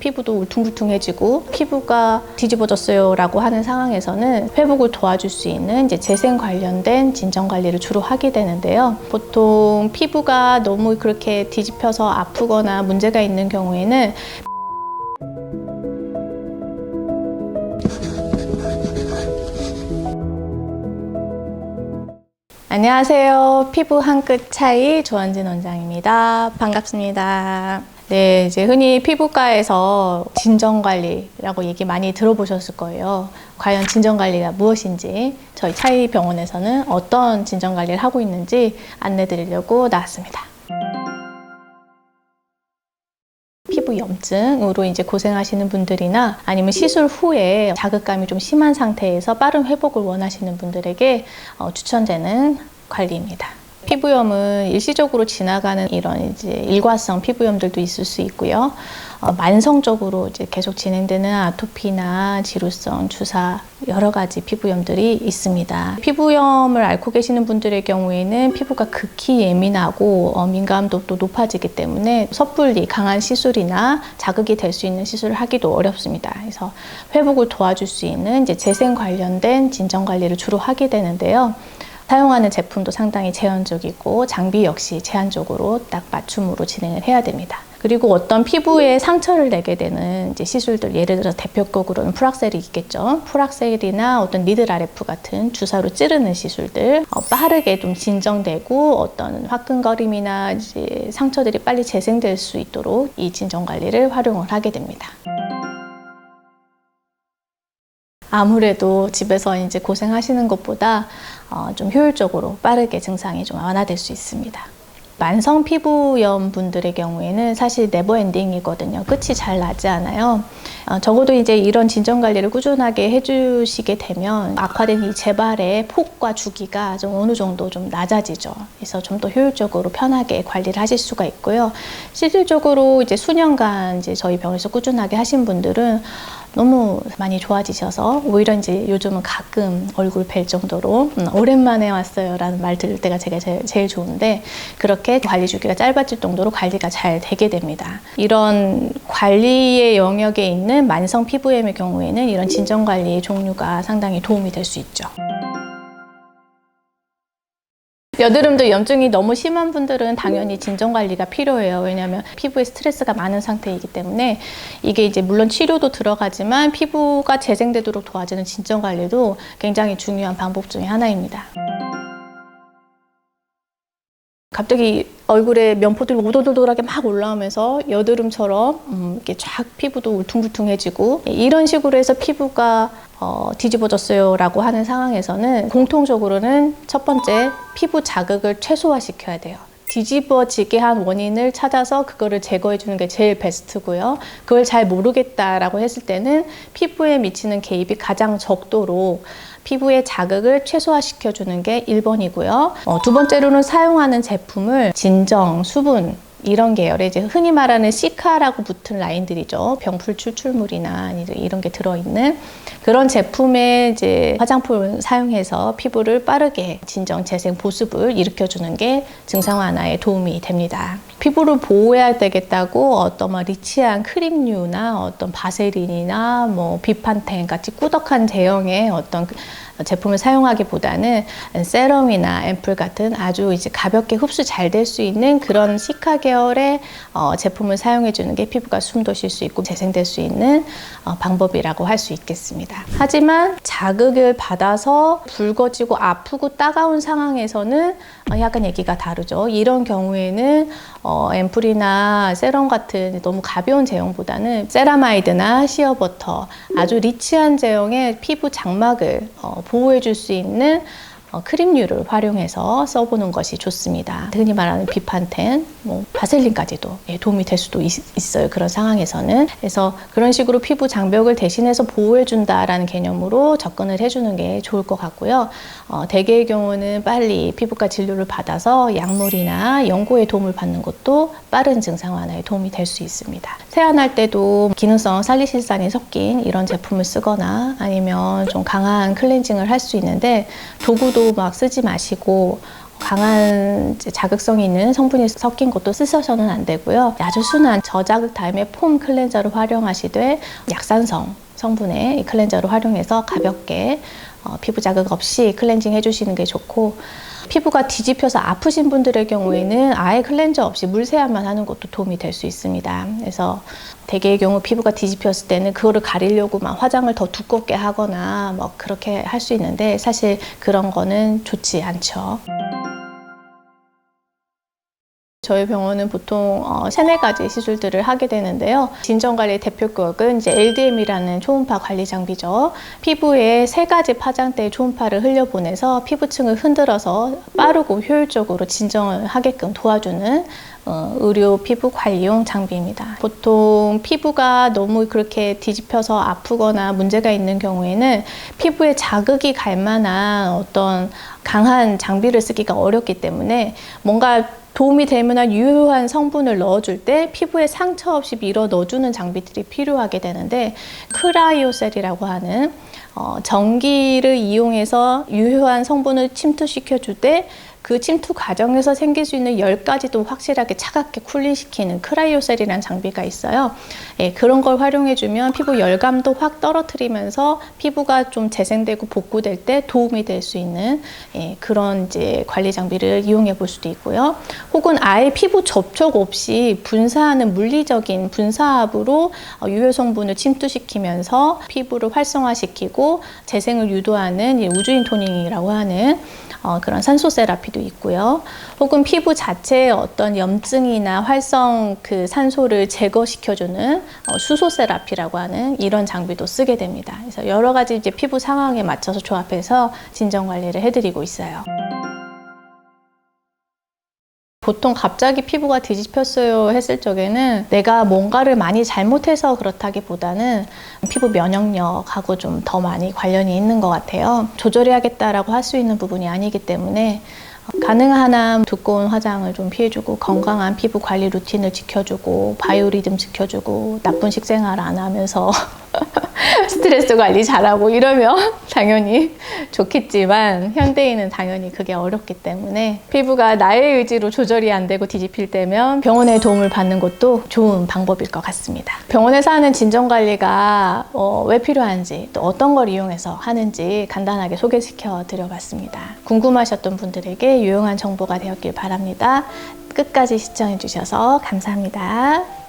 피부도 울퉁불퉁해지고 피부가 뒤집어졌어요 라고 하는 상황에서는 회복을 도와줄 수 있는 이제 재생 관련된 진정 관리를 주로 하게 되는데요. 보통 피부가 너무 그렇게 뒤집혀서 아프거나 문제가 있는 경우에는 안녕하세요. 피부 한 끗 차이 조원진 원장입니다. 반갑습니다. 네, 이제 흔히 피부과에서 진정관리라고 얘기 많이 들어보셨을 거예요. 과연 진정관리가 무엇인지, 저희 차이 병원에서는 어떤 진정관리를 하고 있는지 안내드리려고 나왔습니다. 피부 염증으로 이제 고생하시는 분들이나 아니면 시술 후에 자극감이 좀 심한 상태에서 빠른 회복을 원하시는 분들에게 추천되는 관리입니다. 피부염은 일시적으로 지나가는 이런 이제 일과성 피부염들도 있을 수 있고요. 만성적으로 이제 계속 진행되는 아토피나 지루성, 주사 여러 가지 피부염들이 있습니다. 피부염을 앓고 계시는 분들의 경우에는 피부가 극히 예민하고 민감도도 높아지기 때문에 섣불리 강한 시술이나 자극이 될 수 있는 시술을 하기도 어렵습니다. 그래서 회복을 도와줄 수 있는 이제 재생 관련된 진정 관리를 주로 하게 되는데요. 사용하는 제품도 상당히 제한적이고 장비 역시 제한적으로 딱 맞춤으로 진행을 해야 됩니다. 그리고 어떤 피부에 상처를 내게 되는 이제 시술들, 예를 들어서 대표적으로는 풀악셀이 있겠죠. 풀악셀이나 어떤 니들 RF 같은 주사로 찌르는 시술들, 빠르게 좀 진정되고 어떤 화끈거림이나 이제 상처들이 빨리 재생될 수 있도록 이 진정 관리를 활용을 하게 됩니다. 아무래도 집에서 이제 고생하시는 것보다 좀 효율적으로 빠르게 증상이 좀 완화될 수 있습니다. 만성 피부염 분들의 경우에는 사실 네버엔딩이거든요. 끝이 잘 나지 않아요. 적어도 이제 이런 진정 관리를 꾸준하게 해주시게 되면 악화된 이 재발의 폭과 주기가 좀 어느 정도 좀 낮아지죠. 그래서 좀 더 효율적으로 편하게 관리를 하실 수가 있고요. 실질적으로 이제 수년간 이제 저희 병원에서 꾸준하게 하신 분들은 너무 많이 좋아지셔서 오히려 이제 요즘은 가끔 얼굴 뵐 정도로 오랜만에 왔어요 라는 말 들을 때가 제가 제일 좋은데, 그렇게 관리 주기가 짧아질 정도로 관리가 잘 되게 됩니다. 이런 관리의 영역에 있는 만성 피부염의 경우에는 이런 진정 관리의 종류가 상당히 도움이 될 수 있죠. 여드름도 염증이 너무 심한 분들은 당연히 진정 관리가 필요해요. 왜냐하면 피부에 스트레스가 많은 상태이기 때문에 이게 이제 물론 치료도 들어가지만 피부가 재생되도록 도와주는 진정 관리도 굉장히 중요한 방법 중에 하나입니다. 갑자기 얼굴에 면포들이 오돌오돌하게 막 올라오면서 여드름처럼 이렇게 쫙 피부도 울퉁불퉁해지고 이런 식으로 해서 피부가 뒤집어졌어요 라고 하는 상황에서는 공통적으로는 첫 번째, 피부 자극을 최소화시켜야 돼요. 뒤집어지게 한 원인을 찾아서 그거를 제거해 주는 게 제일 베스트고요. 그걸 잘 모르겠다라고 했을 때는 피부에 미치는 개입이 가장 적도록 피부의 자극을 최소화시켜 주는 게 1번이고요. 두 번째로는 사용하는 제품을 진정, 수분 이런 계열의 이제 흔히 말하는 시카라고 붙은 라인들이죠. 병풀 추출물이나 이런 게 들어있는 그런 제품의 이제 화장품을 사용해서 피부를 빠르게 진정, 재생, 보습을 일으켜주는 게 증상 완화에 도움이 됩니다. 피부를 보호해야 되겠다고 어떤 리치한 크림류나 어떤 바세린이나 비판텐 같이 꾸덕한 제형의 어떤 제품을 사용하기보다는 세럼이나 앰플 같은 아주 이제 가볍게 흡수 잘 될 수 있는 그런 시카 계열의 제품을 사용해 주는 게 피부가 숨도 쉴 수 있고 재생될 수 있는 방법이라고 할 수 있겠습니다. 하지만 자극을 받아서 붉어지고 아프고 따가운 상황에서는 약간 얘기가 다르죠. 이런 경우에는 앰플이나 세럼 같은 너무 가벼운 제형보다는 세라마이드나 시어버터 아주 리치한 제형의 피부 장막을 보호해 줄 수 있는 크림류를 활용해서 써보는 것이 좋습니다. 흔히 말하는 비판텐, 바셀린까지도 도움이 될 수도 있어요. 그런 상황에서는. 그래서 그런 식으로 피부 장벽을 대신해서 보호해준다라는 개념으로 접근을 해주는 게 좋을 것 같고요. 대개의 경우는 빨리 피부과 진료를 받아서 약물이나 연고의 도움을 받는 것도 빠른 증상 완화에 도움이 될 수 있습니다. 세안할 때도 기능성 살리실산이 섞인 이런 제품을 쓰거나 아니면 좀 강한 클렌징을 할 수 있는데 도구도 막 쓰지 마시고 강한 자극성이 있는 성분이 섞인 것도 쓰셔서는 안 되고요. 아주 순한 저자극 타입의 폼 클렌저를 활용하시되 약산성 성분의 클렌저를 활용해서 가볍게 피부 자극 없이 클렌징 해주시는 게 좋고, 피부가 뒤집혀서 아프신 분들의 경우에는 아예 클렌저 없이 물 세안만 하는 것도 도움이 될 수 있습니다. 그래서 대개의 경우 피부가 뒤집혔을 때는 그거를 가리려고 막 화장을 더 두껍게 하거나 뭐 그렇게 할 수 있는데, 사실 그런 거는 좋지 않죠. 저희 병원은 보통 3-4가지 시술들을 하게 되는데요. 진정관리의 대표격은 이제 LDM이라는 초음파 관리 장비죠. 피부에 3가지 파장대의 초음파를 흘려보내서 피부층을 흔들어서 빠르고 효율적으로 진정을 하게끔 도와주는 의료 피부 관리용 장비입니다. 보통 피부가 너무 그렇게 뒤집혀서 아프거나 문제가 있는 경우에는 피부에 자극이 갈 만한 어떤 강한 장비를 쓰기가 어렵기 때문에 뭔가 도움이 될 만한 유효한 성분을 넣어줄 때 피부에 상처 없이 밀어 넣어주는 장비들이 필요하게 되는데, 크라이오셀이라고 하는 전기를 이용해서 유효한 성분을 침투시켜줄 때 그 침투 과정에서 생길 수 있는 열까지도 확실하게 차갑게 쿨링시키는 크라이오셀이라는 장비가 있어요. 예, 그런 걸 활용해주면 피부 열감도 확 떨어뜨리면서 피부가 좀 재생되고 복구될 때 도움이 될 수 있는 그런 이제 관리 장비를 이용해 볼 수도 있고요. 혹은 아예 피부 접촉 없이 분사하는 물리적인 분사압으로 유효 성분을 침투시키면서 피부를 활성화시키고 재생을 유도하는 우주인 토닝이라고 하는 그런 산소 세라피도 있고요. 혹은 피부 자체에 어떤 염증이나 활성 그 산소를 제거시켜주는 수소 세라피라고 하는 이런 장비도 쓰게 됩니다. 그래서 여러 가지 이제 피부 상황에 맞춰서 조합해서 진정 관리를 해드리고 있어요. 보통 갑자기 피부가 뒤집혔어요 했을 적에는 내가 뭔가를 많이 잘못해서 그렇다기보다는 피부 면역력하고 좀 더 많이 관련이 있는 것 같아요. 조절해야겠다라고 할 수 있는 부분이 아니기 때문에 가능한 한 두꺼운 화장을 좀 피해주고, 건강한 피부 관리 루틴을 지켜주고, 바이오리듬 지켜주고, 나쁜 식생활 안 하면서 스트레스 관리 잘하고 이러면 당연히 좋겠지만, 현대인은 당연히 그게 어렵기 때문에 피부가 나의 의지로 조절이 안 되고 뒤집힐 때면 병원의 도움을 받는 것도 좋은 방법일 것 같습니다. 병원에서 하는 진정관리가 왜 필요한지, 또 어떤 걸 이용해서 하는지 간단하게 소개시켜 드려봤습니다. 궁금하셨던 분들에게 유용한 정보가 되었길 바랍니다. 끝까지 시청해 주셔서 감사합니다.